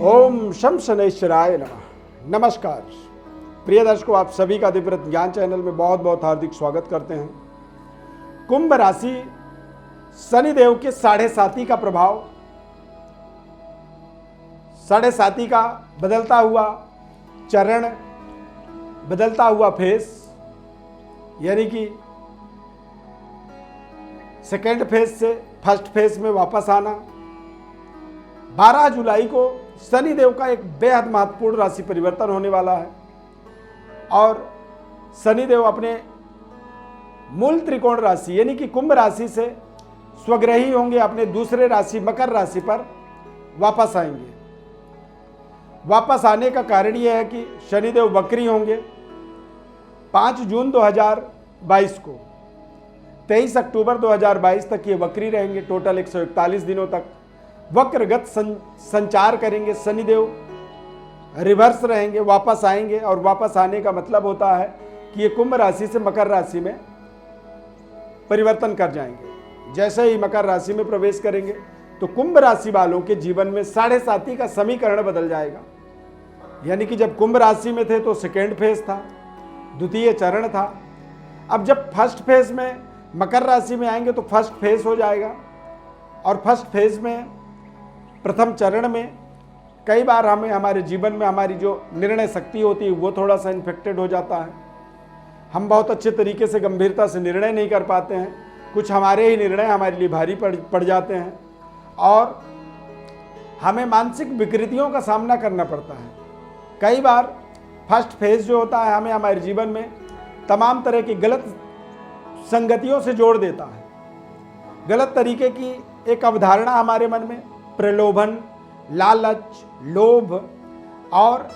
ओम शम शनैश्वराय नमः। नमस्कार प्रिय दर्शकों, आप सभी का दिव्यव्रत ज्ञान चैनल में बहुत बहुत हार्दिक स्वागत करते हैं। कुंभ राशि, शनिदेव के 7.5 का प्रभाव, 7.5 का बदलता हुआ चरण, बदलता हुआ फेस, यानी कि सेकेंड फेज से फर्स्ट फेज में वापस आना। 12 जुलाई को शनिदेव का एक बेहद महत्वपूर्ण राशि परिवर्तन होने वाला है और शनिदेव अपने मूल त्रिकोण राशि यानी कि कुंभ राशि से स्वग्रही होंगे, अपने दूसरे राशि मकर राशि पर वापस आएंगे। वापस आने का कारण यह है कि शनिदेव वक्री होंगे 5 जून 2022 को, 23 अक्टूबर 2022 तक ये वक्री रहेंगे। टोटल 141 दिनों तक वक्रगत संचार करेंगे। शनिदेव रिवर्स रहेंगे, वापस आएंगे और वापस आने का मतलब होता है कि ये कुंभ राशि से मकर राशि में परिवर्तन कर जाएंगे। जैसे ही मकर राशि में प्रवेश करेंगे तो कुंभ राशि वालों के जीवन में 7.5 का समीकरण बदल जाएगा। यानी कि जब कुंभ राशि में थे तो सेकेंड फेज था, द्वितीय चरण था। अब जब फर्स्ट फेज में मकर राशि में आएंगे तो फर्स्ट फेज हो जाएगा और फर्स्ट फेज में प्रथम चरण में कई बार हमें हमारे जीवन में हमारी जो निर्णय शक्ति होती है वो थोड़ा सा इन्फेक्टेड हो जाता है। हम बहुत अच्छे तरीके से गंभीरता से निर्णय नहीं कर पाते हैं। कुछ हमारे ही निर्णय हमारे लिए भारी पड़ जाते हैं और हमें मानसिक विकृतियों का सामना करना पड़ता है। कई बार फर्स्ट फेज जो होता है हमें हमारे जीवन में तमाम तरह की गलत संगतियों से जोड़ देता है। गलत तरीके की एक अवधारणा हमारे मन में, प्रलोभन, लालच, लोभ और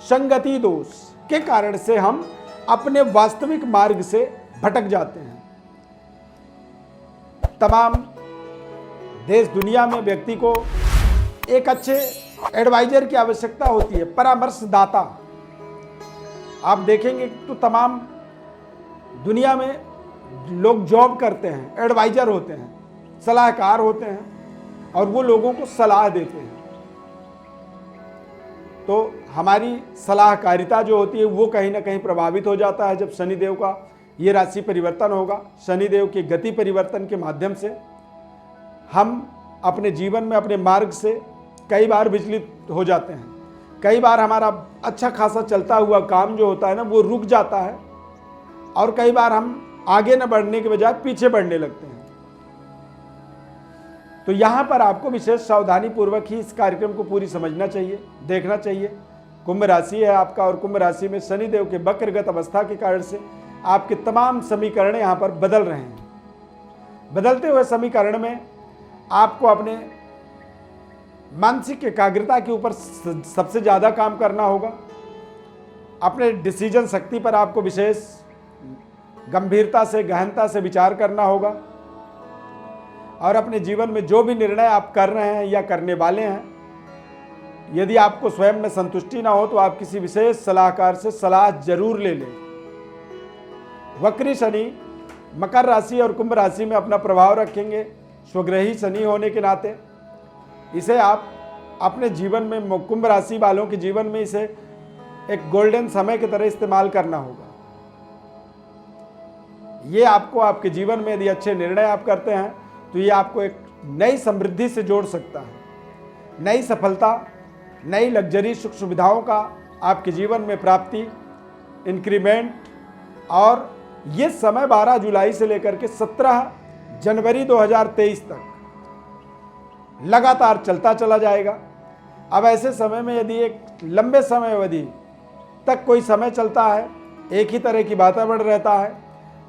संगति दोष के कारण से हम अपने वास्तविक मार्ग से भटक जाते हैं। तमाम देश दुनिया में व्यक्ति को एक अच्छे एडवाइजर की आवश्यकता होती है, परामर्शदाता। आप देखेंगे तो तमाम दुनिया में लोग जॉब करते हैं, एडवाइजर होते हैं, सलाहकार होते हैं और वो लोगों को सलाह देते हैं। तो हमारी सलाहकारिता जो होती है वो कहीं ना कहीं प्रभावित हो जाता है जब शनिदेव का ये राशि परिवर्तन होगा। शनिदेव के गति परिवर्तन के माध्यम से हम अपने जीवन में अपने मार्ग से कई बार विचलित हो जाते हैं। कई बार हमारा अच्छा खासा चलता हुआ काम जो होता है ना वो रुक जाता है और कई बार हम आगे न बढ़ने के बजाय पीछे बढ़ने लगते हैं। तो यहाँ पर आपको विशेष सावधानी पूर्वक ही इस कार्यक्रम को पूरी समझना चाहिए, देखना चाहिए। कुंभ राशि है आपका और कुंभ राशि में शनिदेव के वक्रगत अवस्था के कारण से आपके तमाम समीकरण यहाँ पर बदल रहे हैं। बदलते हुए समीकरण में आपको अपने मानसिक एकाग्रता के ऊपर सबसे ज़्यादा काम करना होगा। अपने डिसीजन शक्ति पर आपको विशेष गंभीरता से, गहनता से विचार करना होगा और अपने जीवन में जो भी निर्णय आप कर रहे हैं या करने वाले हैं, यदि आपको स्वयं में संतुष्टि ना हो तो आप किसी विशेष सलाहकार से सलाह जरूर ले लें। वक्री शनि मकर राशि और कुंभ राशि में अपना प्रभाव रखेंगे। स्वग्रही शनि होने के नाते इसे आप अपने जीवन में, कुंभ राशि वालों के जीवन में इसे एक गोल्डन समय की तरह इस्तेमाल करना होगा। ये आपको आपके जीवन में यदि अच्छे निर्णय आप करते हैं तो ये आपको एक नई समृद्धि से जोड़ सकता है। नई सफलता, नई लग्जरी सुख सुविधाओं का आपके जीवन में प्राप्ति, इंक्रीमेंट, और ये समय 12 जुलाई से लेकर के 17 जनवरी 2023 तक लगातार चलता चला जाएगा। अब ऐसे समय में यदि एक लंबे समय अवधि तक कोई समय चलता है, एक ही तरह की वातावरण रहता है,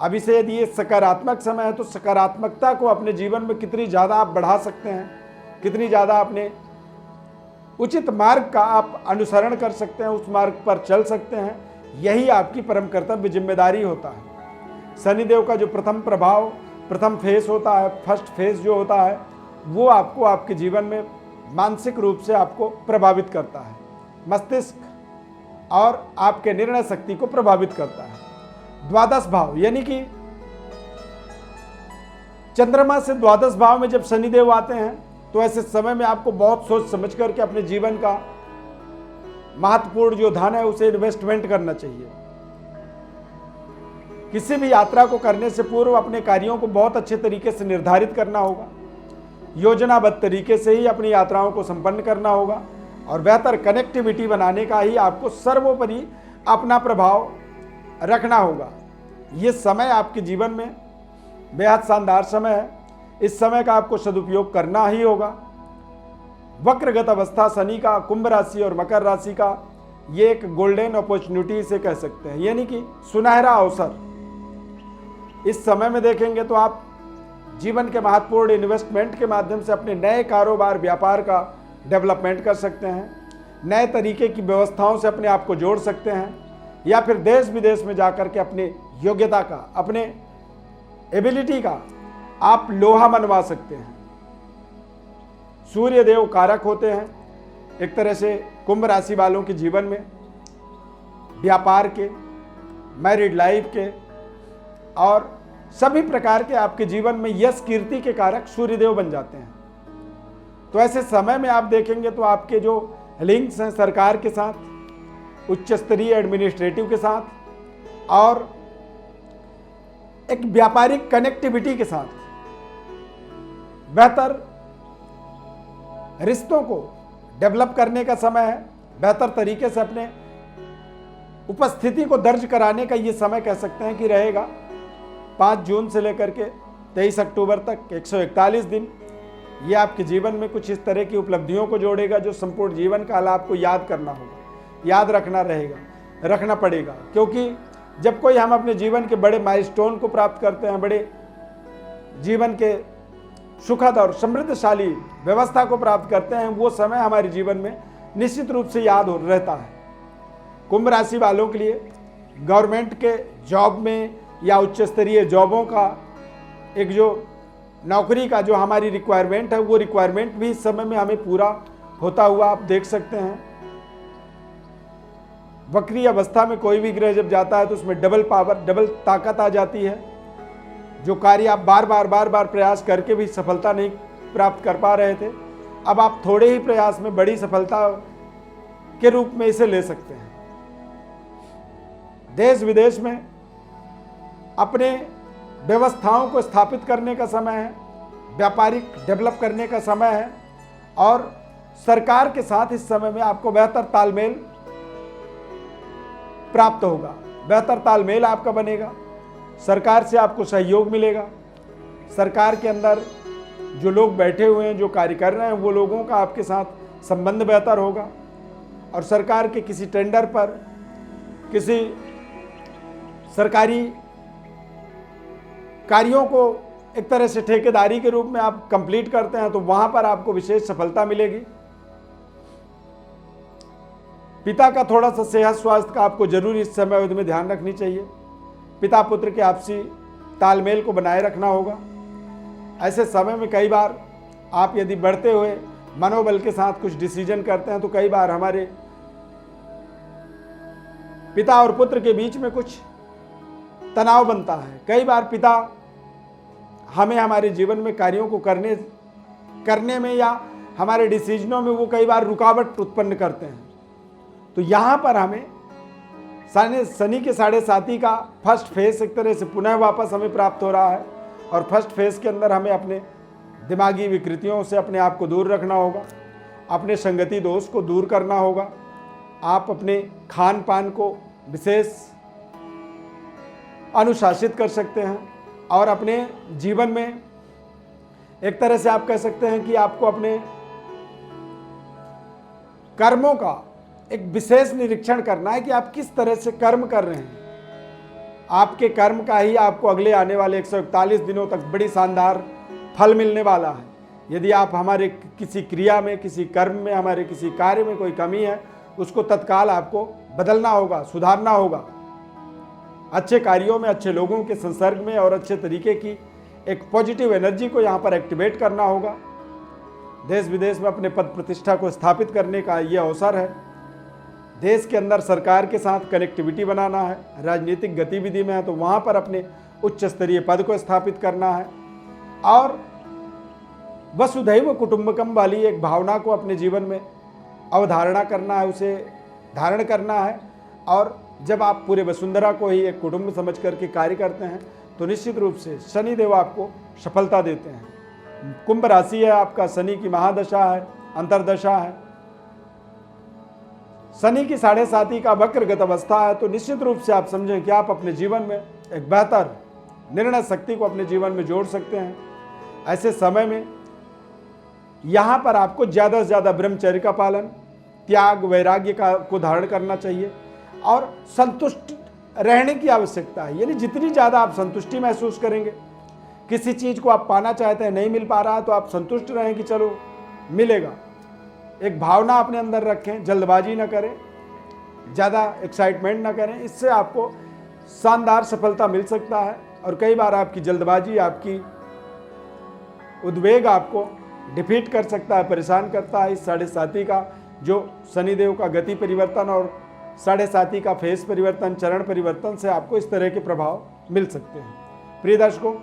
अब इसे यदि ये सकारात्मक समय है तो सकारात्मकता को अपने जीवन में कितनी ज़्यादा आप बढ़ा सकते हैं, कितनी ज़्यादा अपने उचित मार्ग का आप अनुसरण कर सकते हैं, उस मार्ग पर चल सकते हैं, यही आपकी परम कर्तव्य जिम्मेदारी होता है। शनिदेव का जो प्रथम प्रभाव, प्रथम फेज होता है, फर्स्ट फेज जो होता है, वो आपको आपके जीवन में मानसिक रूप से आपको प्रभावित करता है, मस्तिष्क और आपके निर्णय शक्ति को प्रभावित करता है। द्वादश भाव यानी कि चंद्रमा से द्वादश भाव में जब शनिदेव आते हैं तो ऐसे समय में आपको बहुत सोच समझ करके अपने जीवन का महत्वपूर्ण जो धन है उसे इन्वेस्टमेंट करना चाहिए। किसी भी यात्रा को करने से पूर्व अपने कार्यों को बहुत अच्छे तरीके से निर्धारित करना होगा, योजनाबद्ध तरीके से ही अपनी यात्राओं को संपन्न करना होगा और बेहतर कनेक्टिविटी बनाने का ही आपको सर्वोपरि अपना प्रभाव रखना होगा। ये समय आपके जीवन में बेहद शानदार समय है, इस समय का आपको सदुपयोग करना ही होगा। वक्रगत अवस्था शनि का कुंभ राशि और मकर राशि का ये एक गोल्डन अपॉर्चुनिटी से कह सकते हैं, यानी कि सुनहरा अवसर। इस समय में देखेंगे तो आप जीवन के महत्वपूर्ण इन्वेस्टमेंट के माध्यम से अपने नए कारोबार व्यापार का डेवलपमेंट कर सकते हैं, नए तरीके की व्यवस्थाओं से अपने आप को जोड़ सकते हैं, या फिर देश विदेश में जाकर के अपने योग्यता का, अपने एबिलिटी का आप लोहा मनवा सकते हैं। सूर्य देव कारक होते हैं एक तरह से कुंभ राशि वालों के जीवन में, व्यापार के, मैरिड लाइफ के और सभी प्रकार के आपके जीवन में यश कीर्ति के कारक सूर्यदेव बन जाते हैं। तो ऐसे समय में आप देखेंगे तो आपके जो लिंक्स हैं सरकार के साथ, उच्च स्तरीय एडमिनिस्ट्रेटिव के साथ और एक व्यापारिक कनेक्टिविटी के साथ बेहतर रिश्तों को डेवलप करने का समय है। बेहतर तरीके से अपने उपस्थिति को दर्ज कराने का ये समय कह सकते हैं कि रहेगा। 5 जून से लेकर के 23 अक्टूबर तक 141 दिन ये आपके जीवन में कुछ इस तरह की उपलब्धियों को जोड़ेगा जो संपूर्ण जीवन काल आपको याद करना होगा, याद रखना पड़ेगा। क्योंकि जब कोई हम अपने जीवन के बड़े माइलस्टोन को प्राप्त करते हैं, बड़े जीवन के सुखद और समृद्धशाली व्यवस्था को प्राप्त करते हैं, वो समय हमारे जीवन में निश्चित रूप से याद रहता है। कुंभ राशि वालों के लिए गवर्नमेंट के जॉब में या उच्च स्तरीय जॉबों का एक जो नौकरी का जो हमारी रिक्वायरमेंट है, वो रिक्वायरमेंट भी इस समय में हमें पूरा होता हुआ आप देख सकते हैं। वक्री अवस्था में कोई भी ग्रह जब जाता है तो उसमें डबल पावर, डबल ताकत आ जाती है। जो कार्य आप बार बार प्रयास करके भी सफलता नहीं प्राप्त कर पा रहे थे, अब आप थोड़े ही प्रयास में बड़ी सफलता के रूप में इसे ले सकते हैं। देश विदेश में अपने व्यवस्थाओं को स्थापित करने का समय है, व्यापारिक डेवलप करने का समय है और सरकार के साथ इस समय में आपको बेहतर तालमेल प्राप्त होगा, बेहतर तालमेल आपका बनेगा। सरकार से आपको सहयोग मिलेगा। सरकार के अंदर जो लोग बैठे हुए हैं, जो कार्य कर रहे हैं, वो लोगों का आपके साथ संबंध बेहतर होगा और सरकार के किसी टेंडर पर, किसी सरकारी कार्यों को एक तरह से ठेकेदारी के रूप में आप कंप्लीट करते हैं तो वहां पर आपको विशेष सफलता मिलेगी। पिता का थोड़ा सा सेहत स्वास्थ्य का आपको जरूर इस समय अवधि में ध्यान रखनी चाहिए। पिता पुत्र के आपसी तालमेल को बनाए रखना होगा। ऐसे समय में कई बार आप यदि बढ़ते हुए मनोबल के साथ कुछ डिसीजन करते हैं तो कई बार हमारे पिता और पुत्र के बीच में कुछ तनाव बनता है। कई बार पिता हमें हमारे जीवन में कार्यों को करने में या हमारे डिसीजनों में वो कई बार रुकावट उत्पन्न करते हैं। तो यहाँ पर हमें शनि के 7.5 का फर्स्ट फेज एक तरह से पुनः वापस हमें प्राप्त हो रहा है और फर्स्ट फेज के अंदर हमें अपने दिमागी विकृतियों से अपने आप को दूर रखना होगा, अपने संगति दोष को दूर करना होगा। आप अपने खान पान को विशेष अनुशासित कर सकते हैं और अपने जीवन में एक तरह से आप कह सकते हैं कि आपको अपने कर्मों का एक विशेष निरीक्षण करना है कि आप किस तरह से कर्म कर रहे हैं। आपके कर्म का ही आपको अगले आने वाले 141 दिनों तक बड़ी शानदार फल मिलने वाला है। यदि आप हमारे किसी क्रिया में, किसी कर्म में, हमारे किसी कार्य में कोई कमी है, उसको तत्काल आपको बदलना होगा, सुधारना होगा। अच्छे कार्यों में, अच्छे लोगों के संसर्ग में और अच्छे तरीके की एक पॉजिटिव एनर्जी को यहाँ पर एक्टिवेट करना होगा। देश विदेश में अपने पद प्रतिष्ठा को स्थापित करने का ये अवसर है। देश के अंदर सरकार के साथ कनेक्टिविटी बनाना है। राजनीतिक गतिविधि में है तो वहाँ पर अपने उच्च स्तरीय पद को स्थापित करना है और वसुधैव कुटुंबकम वाली एक भावना को अपने जीवन में अवधारणा करना है, उसे धारण करना है। और जब आप पूरे वसुंधरा को ही एक कुटुंब समझ करके कार्य करते हैं तो निश्चित रूप से शनिदेव आपको सफलता देते हैं। कुंभ राशि है आपका, शनि की महादशा है, अंतरदशा है, शनि की 7.5 का वक्रगत अवस्था है। तो निश्चित रूप से आप समझें कि आप अपने जीवन में एक बेहतर निर्णय शक्ति को अपने जीवन में जोड़ सकते हैं। ऐसे समय में यहाँ पर आपको ज़्यादा से ज़्यादा ब्रह्मचर्य का पालन, त्याग, वैराग्य को धारण करना चाहिए और संतुष्ट रहने की आवश्यकता है। यानी जितनी ज़्यादा आप संतुष्टि महसूस करेंगे, किसी चीज़ को आप पाना चाहते हैं, नहीं मिल पा रहा तो आप संतुष्ट रहें कि चलो मिलेगा। एक भावना अपने अंदर रखें, जल्दबाजी ना करें, ज़्यादा एक्साइटमेंट ना करें, इससे आपको शानदार सफलता मिल सकता है। और कई बार आपकी जल्दबाजी, आपकी उद्वेग आपको डिफीट कर सकता है, परेशान करता है। इस 7.5 का जो शनिदेव का गति परिवर्तन और 7.5 का फेस परिवर्तन, चरण परिवर्तन से आपको इस तरह के प्रभाव मिल सकते हैं। प्रिय दर्शकों,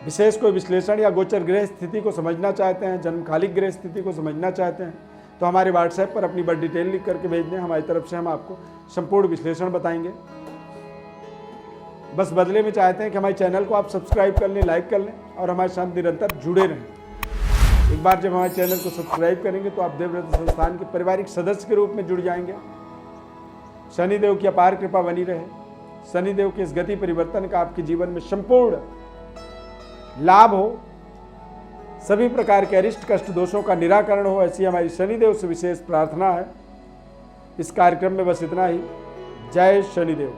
विशेष कोई विश्लेषण या गोचर ग्रह स्थिति को समझना चाहते हैं, जन्मकालिक ग्रह स्थिति को समझना चाहते हैं तो हमारे व्हाट्सएप पर अपनी बड़ी डिटेल लिख करके भेज दें। हमारी तरफ से हम आपको संपूर्ण विश्लेषण बताएंगे। बस बदले में चाहते हैं कि हमारे चैनल को आप सब्सक्राइब कर लें, लाइक कर लें और हमारे साथ निरंतर जुड़े रहें। एक बार जब हमारे चैनल को सब्सक्राइब करेंगे तो आप देवव्रत संस्थान के पारिवारिक सदस्य के रूप में जुड़ जाएंगे। शनिदेव की अपार कृपा बनी रहे। शनिदेव के इस गति परिवर्तन का आपके जीवन में संपूर्ण लाभ हो, सभी प्रकार के अरिष्ट कष्ट दोषों का निराकरण हो, ऐसी हमारी शनिदेव से विशेष प्रार्थना है। इस कार्यक्रम में बस इतना ही। जय शनिदेव।